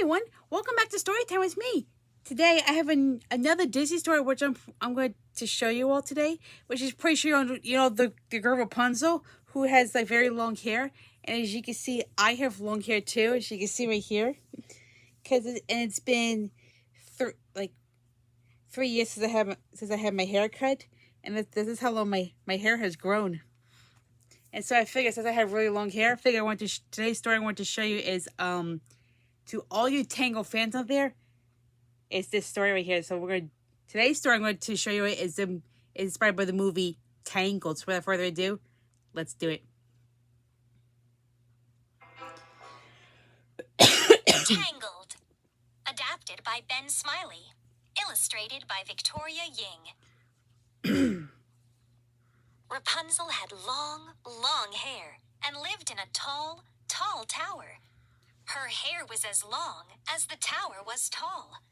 everyone, welcome back to Storytime with me. Today I have another Disney story which I'm going to show you all today, which is pretty sure the girl Rapunzel who has like very long hair, and as you can see, I have long hair too, as you can see right here, it's been like 3 years since I had my hair cut, and this is how long my hair has grown. And so I figured, since I have really long hair, today's story I want to show you is to all you Tangled fans out there, it's this story right here. So today's story I'm going to show you is inspired by the movie Tangled. So without further ado, let's do it. Tangled. Adapted by Ben Smiley. Illustrated by Victoria Ying. Rapunzel had long, long hair and lived in a tall, tall tower. Her hair was as long as the tower was tall.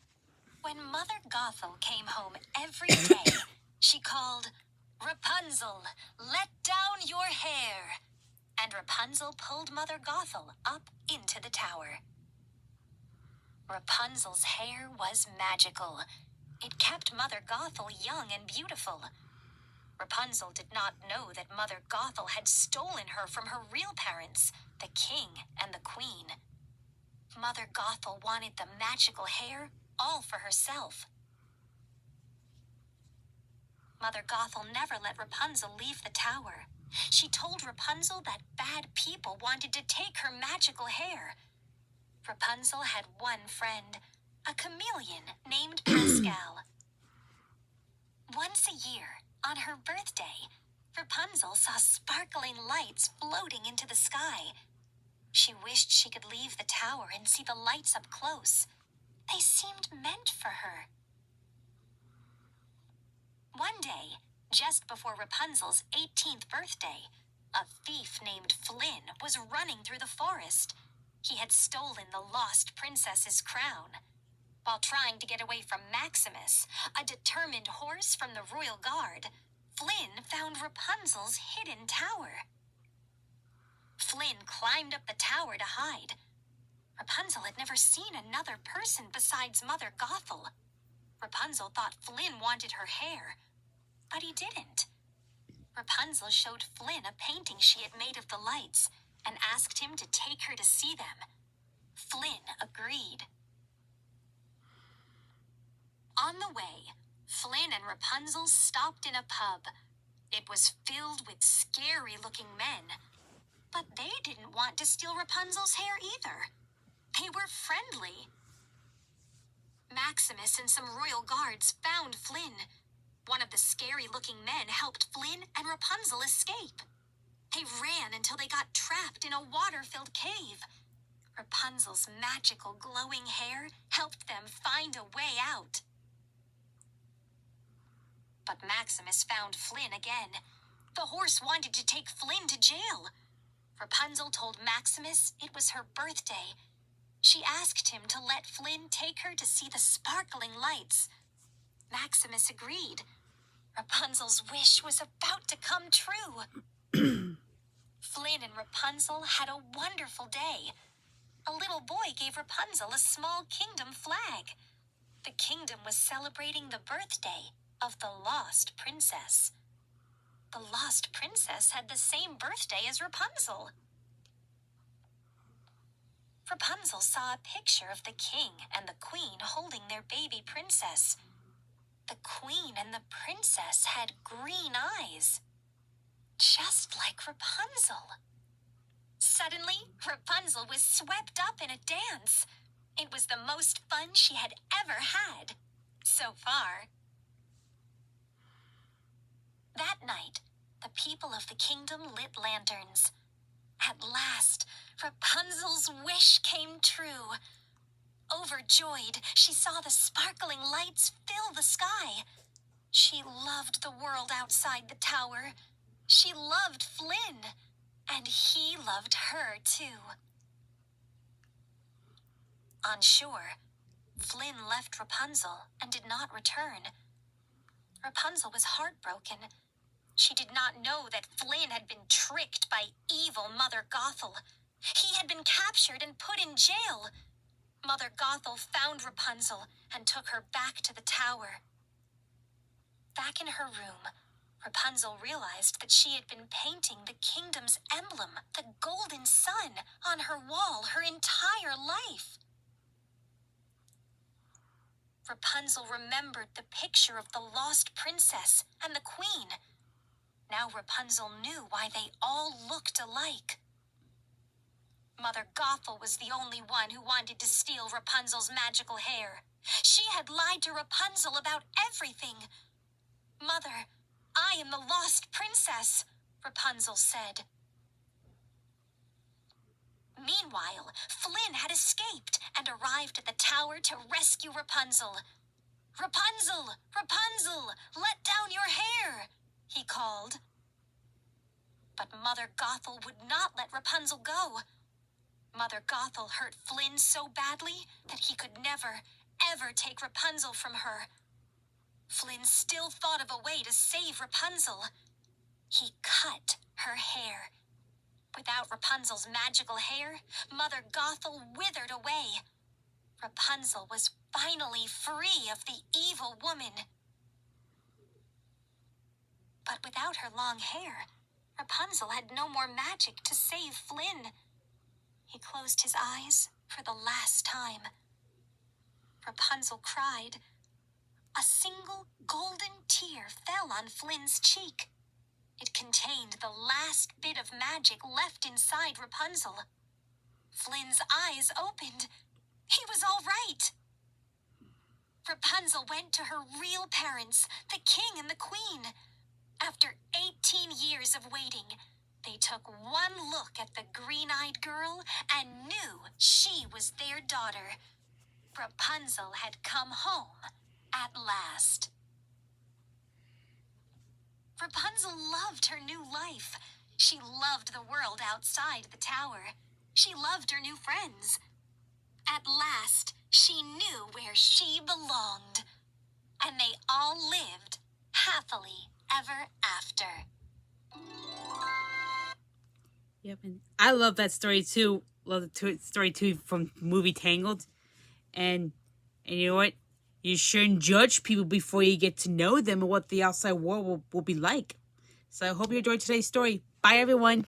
When Mother Gothel came home every day, she called, "Rapunzel, let down your hair." And Rapunzel pulled Mother Gothel up into the tower. Rapunzel's hair was magical. It kept Mother Gothel young and beautiful. Rapunzel did not know that Mother Gothel had stolen her from her real parents, the king and the queen. Mother Gothel wanted the magical hair all for herself. Mother Gothel never let Rapunzel leave the tower. She told Rapunzel that bad people wanted to take her magical hair. Rapunzel had one friend, a chameleon named Pascal. Once a year, on her birthday, Rapunzel saw sparkling lights floating into the sky. She wished she could leave the tower and see the lights up close. They seemed meant for her. One day, just before Rapunzel's 18th birthday, a thief named Flynn was running through the forest. He had stolen the lost princess's crown. While trying to get away from Maximus, a determined horse from the royal guard, Flynn found Rapunzel's hidden tower. Flynn climbed up the tower to hide. Rapunzel had never seen another person besides Mother Gothel. Rapunzel thought Flynn wanted her hair, but he didn't. Rapunzel showed Flynn a painting she had made of the lights and asked him to take her to see them. Flynn agreed. On the way, Flynn and Rapunzel stopped in a pub. It was filled with scary-looking men. But they didn't want to steal Rapunzel's hair either. They were friendly. Maximus and some royal guards found Flynn. One of the scary-looking men helped Flynn and Rapunzel escape. They ran until they got trapped in a water-filled cave. Rapunzel's magical glowing hair helped them find a way out. But Maximus found Flynn again. The horse wanted to take Flynn to jail. Rapunzel told Maximus it was her birthday. She asked him to let Flynn take her to see the sparkling lights. Maximus agreed. Rapunzel's wish was about to come true. Flynn and Rapunzel had a wonderful day. A little boy gave Rapunzel a small kingdom flag. The kingdom was celebrating the birthday of the lost princess. The lost princess had the same birthday as Rapunzel. Rapunzel saw a picture of the king and the queen holding their baby princess. The queen and the princess had green eyes, just like Rapunzel. Suddenly, Rapunzel was swept up in a dance. It was the most fun she had ever had, so far. That night, the people of the kingdom lit lanterns. At last, Rapunzel's wish came true. Overjoyed, she saw the sparkling lights fill the sky. She loved the world outside the tower. She loved Flynn, and he loved her too. On shore, Flynn left Rapunzel and did not return. Rapunzel was heartbroken. She did not know that Flynn had been tricked by evil Mother Gothel. He had been captured and put in jail. Mother Gothel found Rapunzel and took her back to the tower. Back in her room, Rapunzel realized that she had been painting the kingdom's emblem, the golden sun, on her wall her entire life. Rapunzel remembered the picture of the lost princess and the queen. Now Rapunzel knew why they all looked alike. Mother Gothel was the only one who wanted to steal Rapunzel's magical hair. She had lied to Rapunzel about everything. "Mother, I am the lost princess," Rapunzel said. Meanwhile, Flynn had escaped and arrived at the tower to rescue Rapunzel. "Rapunzel! Rapunzel! Let down your hair!" he called. But Mother Gothel would not let Rapunzel go. Mother Gothel hurt Flynn so badly that he could never, ever take Rapunzel from her. Flynn still thought of a way to save Rapunzel. He cut her hair. Without Rapunzel's magical hair, Mother Gothel withered away. Rapunzel was finally free of the evil woman. But without her long hair, Rapunzel had no more magic to save Flynn. He closed his eyes for the last time. Rapunzel cried. A single golden tear fell on Flynn's cheek. It contained the last bit of magic left inside Rapunzel. Flynn's eyes opened. He was all right. Rapunzel went to her real parents, the king and the queen. After 18 years of waiting, they took one look at the green-eyed girl and knew she was their daughter. Rapunzel had come home at last. Rapunzel loved her new life. She loved the world outside the tower. She loved her new friends. At last, she knew where she belonged. And they all lived happily ever after. Yep, and I love that story too. Love the story too from the movie Tangled. And you know what? You shouldn't judge people before you get to know them and what the outside world will be like. So I hope you enjoyed today's story. Bye, everyone.